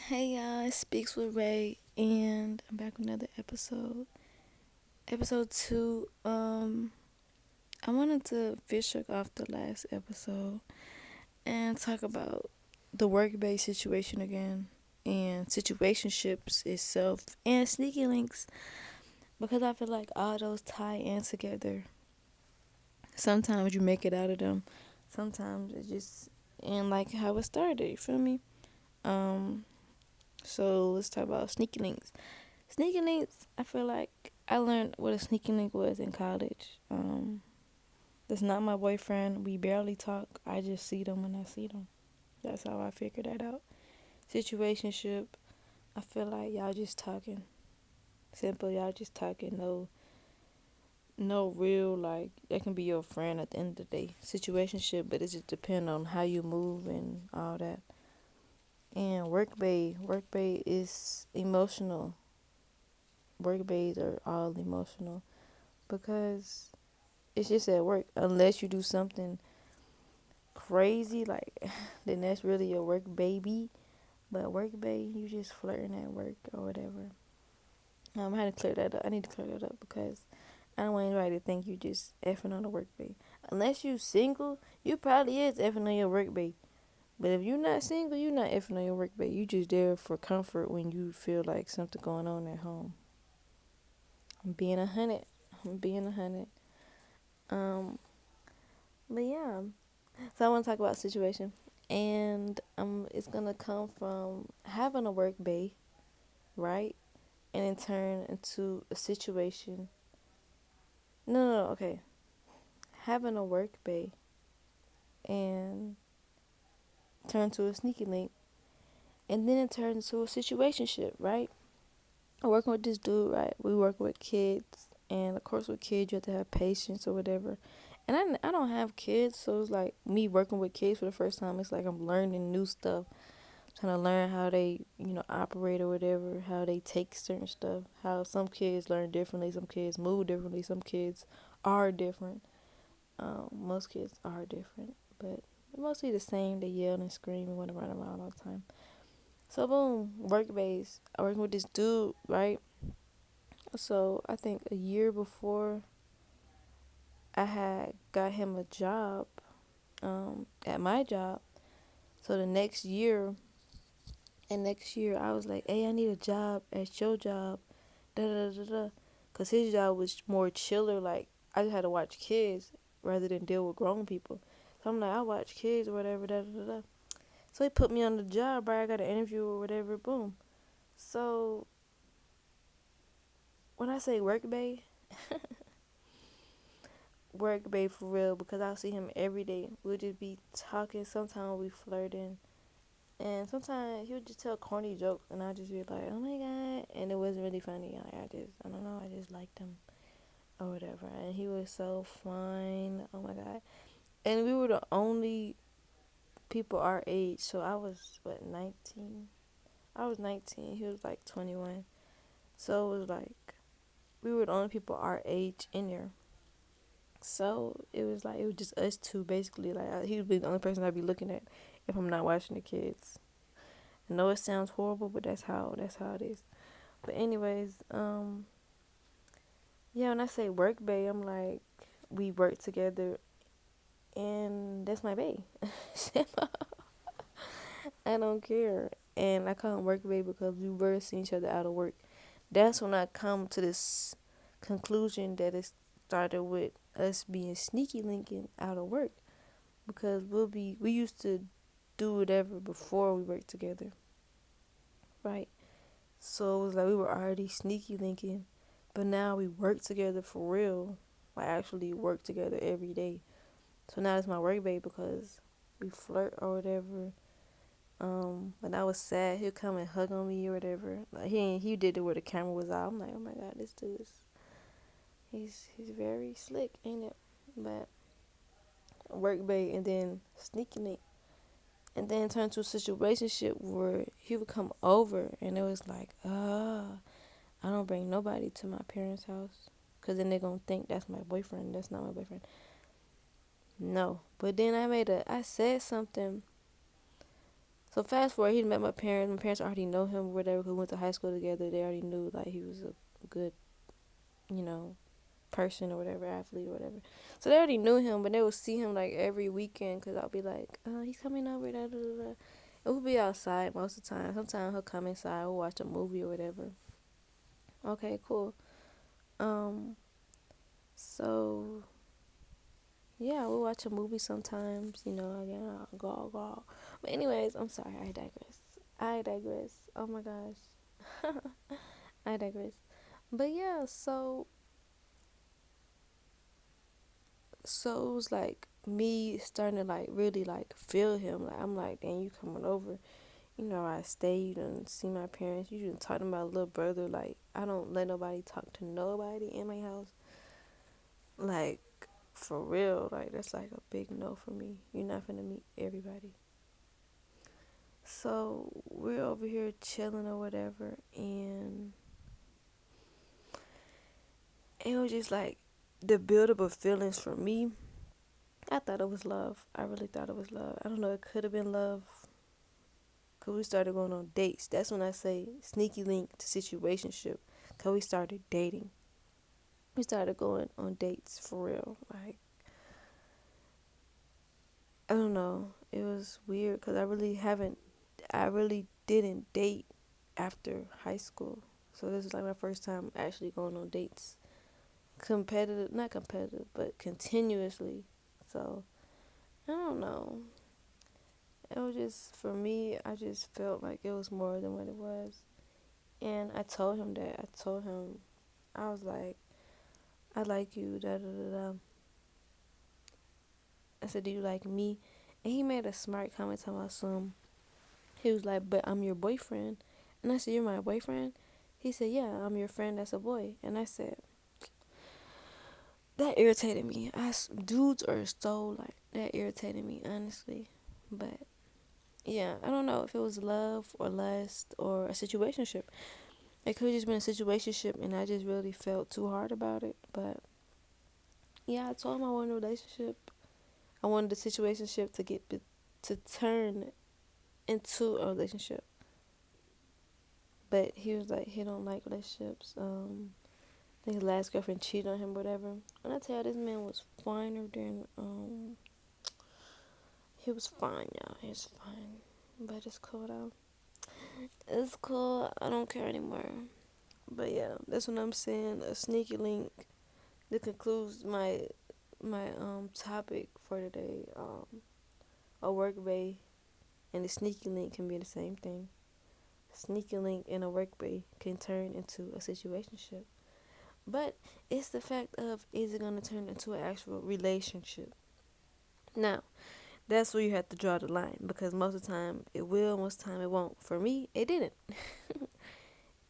Hey y'all, it Speaks with Ray, and I'm back with another episode. Episode 2. I wanted to fish hook off the last episode and talk about the Work Bae situation again, and situationships itself, and sneaky links, because I feel like all those tie in together. Sometimes you make it out of them, sometimes it just, and like how it started, you feel me? Um, so let's talk about sneaky links. Sneaky links, I feel like I learned what a sneaky link was in college. That's not my boyfriend. We barely talk. I just see them when I see them. That's how I figured that out. Situationship, I feel like y'all just talking. Simple, y'all just talking. No real, like, that can be your friend at the end of the day. Situationship, but it just depends on how you move and all that. And work bay is emotional. Work bays are all emotional because it's just at work. Unless you do something crazy, like, then that's really your work baby. But work bae, you just flirting at work or whatever. I had to clear that up. I need to clear that up because I don't want anybody to think you just effing on the work bae. Unless you single, you probably is effing on your work bae. But if you're not single, you're not effing on your work bae. You just there for comfort when you feel like something going on at home. I'm being 100. I'm being 100. Um, but yeah. So I want to talk about situation, and it's gonna come from having a work bay, right, and then turn into a situation. No, okay, having a work bay and turn to a sneaky link, and then it turns into a situationship, right? I'm working with this dude, right? We work with kids, and of course, with kids, you have to have patience or whatever. And I don't have kids, so it's like me working with kids for the first time. It's like I'm learning new stuff, trying to learn how they, operate or whatever, how they take certain stuff, how some kids learn differently, some kids move differently, some kids are different. Most kids are different, but they're mostly the same. They yell and scream and want to run around all the time. So boom, work base. I working with this dude, right? So I think a year before I had got him a job, at my job. So the next year I was like, hey, I need a job at your job, da da da da. Cause his job was more chiller. Like, I just had to watch kids rather than deal with grown people. So I'm like, I watch kids or whatever, da da da da. So he put me on the job, right? I got an interview or whatever, boom. So when I say work babe for real, because I'll see him every day. We'll just be talking. Sometimes we flirting. And sometimes he would just tell corny jokes, and I'd just be like, oh my God. And it wasn't really funny. Like, I don't know, I just liked him or whatever. And he was so fine. Oh my God. And we were the only people our age. So I was, 19? I was 19. He was like 21. So it was like, we were the only people our age in there. So it was just us two basically. Like, he would be the only person I'd be looking at if I'm not watching the kids. I know it sounds horrible, but that's how it is. But anyways, yeah, when I say work bae, I'm like, we work together, and that's my bae. I don't care, and I call him work bae because we were seeing each other out of work. That's when I come to this conclusion that it started with us being sneaky linking out of work, because we used to do whatever before we worked together, right? So it was like we were already sneaky linking, but now we work together for real. Like, actually work together every day. So now it's my work babe because we flirt or whatever. When I was sad, he'll come and hug on me or whatever. Like, he did it where the camera was out. I'm like, oh my God, this dude is, he's very slick, ain't it? But work babe, and then sneaky link, and then turn to a situationship where he would come over, and it was like, I don't bring nobody to my parents' house, because then they're going to think that's my boyfriend. That's not my boyfriend. No. But then I said something. So fast forward, he met my parents. My parents already know him, or whatever. Who went to high school together. They already knew like he was a good, you know, person or whatever, athlete or whatever. So they already knew him, but they would see him like every weekend because I'll be like, he's coming over. Da, da, da, da. It would be outside most of the time. Sometimes he'll come inside. We'll watch a movie or whatever. Okay, cool. Um, so yeah, we'll watch a movie sometimes. Again, go. But anyways, I'm sorry. I digress. Oh my gosh, I digress. But yeah, so it was like me starting to like really like feel him. Like I'm like, dang, you coming over? I stayed and see my parents. You didn't talk to my little brother. Like I don't let nobody talk to nobody in my house. Like for real. Like that's like a big no for me. You're not gonna meet everybody. So we're over here chilling or whatever, and it was just like the buildup of feelings for me. I thought it was love. I really thought it was love. I don't know. It could have been love. Cause we started going on dates. That's when I say sneaky link to situationship. Cause we started dating. We started going on dates for real. Like I don't know. It was weird. Cause I really didn't date after high school. So this is like my first time actually going on dates. Competitive, not competitive, but continuously. So I don't know. It was just for me. I just felt like it was more than what it was, and I told him that. I told him I was like, I like you. Da da da da. I said, do you like me? And he made a smart comment to my son. He was like, but I'm your boyfriend. And I said, you're my boyfriend? He said, yeah, I'm your friend that's a boy. And I said, that irritated me. Dudes are so like, that irritated me, honestly. But yeah, I don't know if it was love or lust or a situationship. It could have just been a situationship and I just really felt too hard about it. But yeah, I told him I wanted a relationship. I wanted the situationship to turn into a relationship. But he was like, he don't like relationships. I think his last girlfriend cheated on him, whatever. And I tell you, this man was finer than he was fine, y'all. He was fine, but it's cool though. It's cool. I don't care anymore. But yeah, that's what I'm saying. A sneaky link that concludes my topic for today. A work bay and a sneaky link can be the same thing. Sneaky link and a work bay can turn into a situationship. But it's the fact of, is it going to turn into an actual relationship? Now, that's where you have to draw the line, because most of the time it will, most of the time it won't. For me, it didn't.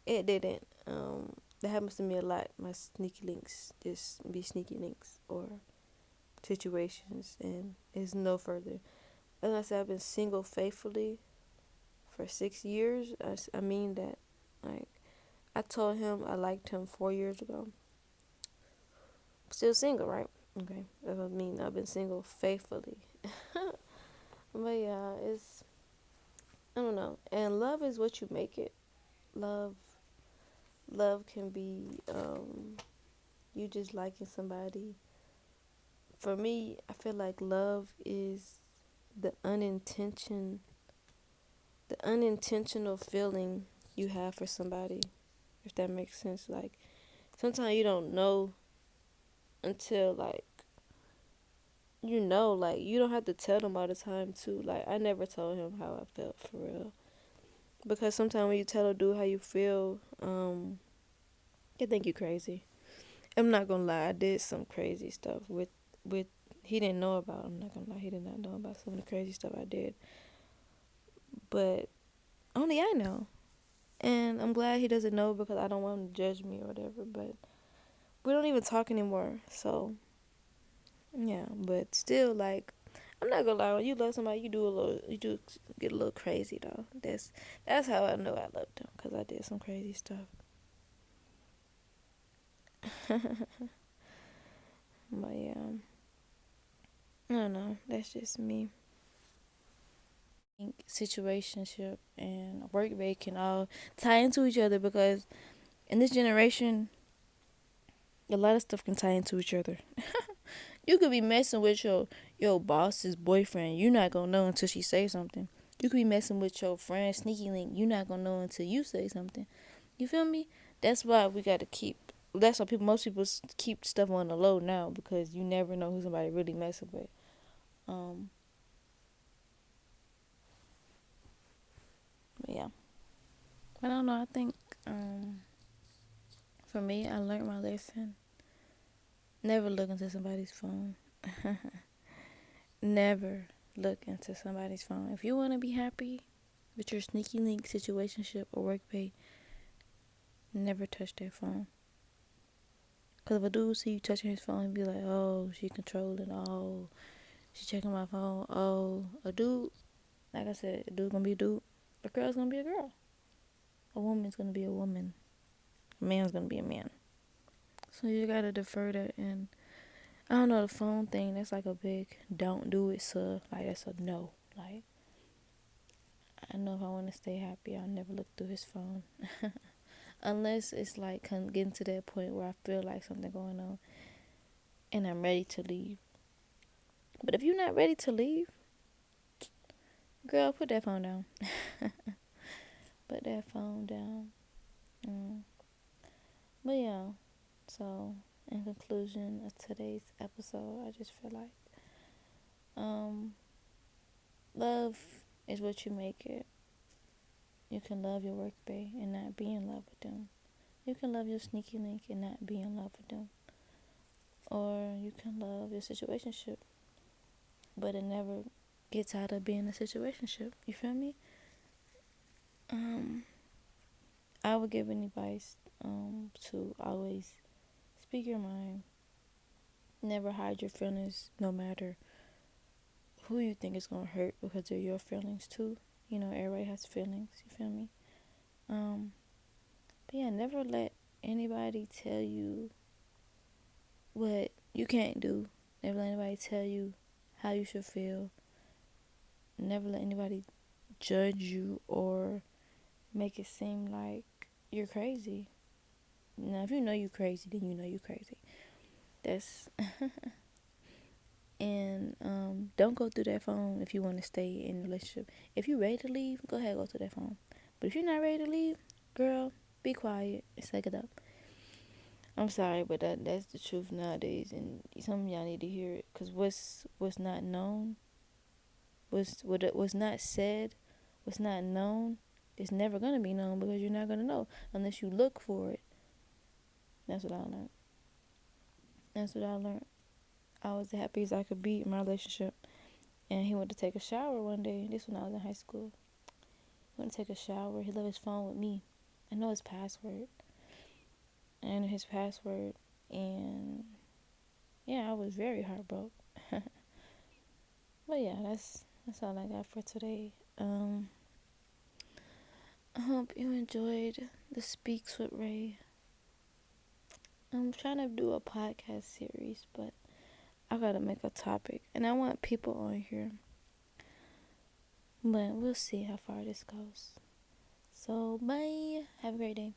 It didn't. That happens to me a lot. My sneaky links just be sneaky links or situations, and it's no further. As I said, I've been single faithfully for 6 years. I mean that. Like, I told him I liked him 4 years ago. Still single, right? Okay, that doesn't mean I've been single faithfully. But yeah, I don't know. And love is what you make it. Love, love can be you just liking somebody. For me, I feel like love is the unintentional feeling you have for somebody. If that makes sense. Like sometimes you don't know until like you don't have to tell them all the time too. Like I never told him how I felt for real. Because sometimes when you tell a dude how you feel, they think you crazy. I'm not gonna lie, I did some crazy stuff with he didn't know about. I'm not gonna lie, he did not know about some of the crazy stuff I did. But only I know. And I'm glad he doesn't know because I don't want him to judge me or whatever. But we don't even talk anymore. So yeah, but still, like, I'm not gonna lie. When you love somebody, you do get a little crazy though. That's how I know I loved him, cause I did some crazy stuff. But yeah, I don't know. That's just me. situationship and work bae can all tie into each other, because in this generation, a lot of stuff can tie into each other. You could be messing with your boss's boyfriend. You're not gonna know until she say something. You could be messing with your friend sneaky link. You're not gonna know until you say something. You feel me? That's why we gotta keep. That's why most people keep stuff on the low now, because you never know who somebody really messing with. Um, but yeah, but I don't know. I think for me, I learned my lesson. Never look into somebody's phone. Never look into somebody's phone. If you want to be happy with your sneaky link situationship or work pay, never touch that phone. Because if a dude see you touching his phone and be like, oh, she controlling, oh, she checking my phone, oh, a dude, like I said, a dude gonna be a dude, a girl's gonna be a girl, a woman's gonna be a woman, a man's gonna be a man. So you gotta defer that. And I don't know, the phone thing, that's like a big don't do it, so like that's a no. Like, I know if I want to stay happy, I'll never look through his phone. Unless it's like getting to that point where I feel like something going on and I'm ready to leave. But if you're not ready to leave, girl, put that phone down. Put that phone down. But yeah, so in conclusion of today's episode, I just feel like love is what you make it. You can love your work bae and not be in love with them. You can love your sneaky link and not be in love with them. Or you can love your situationship, but it never gets out of being a situationship. You feel me? I would give any advice to always speak your mind. Never hide your feelings, no matter who you think is gonna hurt, because they're your feelings too. You know, everybody has feelings. You feel me? But yeah, never let anybody tell you what you can't do. Never let anybody tell you how you should feel. Never let anybody judge you or make it seem like you're crazy. Now, if you know you're crazy, then you know you're crazy. That's and don't go through that phone if you want to stay in a relationship. If you're ready to leave, go ahead, go through that phone. But if you're not ready to leave, girl, be quiet and suck it up. I'm sorry, but that's the truth nowadays, and some of y'all need to hear it. Cause what's not known, what's not said, what's not known, it's never gonna be known, because you're not gonna know unless you look for it. That's what I learned. That's what I learned. I was the happiest I could be in my relationship, and he went to take a shower one day. This when I was in high school. He went to take a shower. He left his phone with me. I know his password. I know his password, and yeah, I was very heartbroken. But yeah, that's all I got for today. I hope you enjoyed the Speaks with Ray. I'm trying to do a podcast series, but I gotta make a topic, and I want people on here. But we'll see how far this goes. So, bye. Have a great day.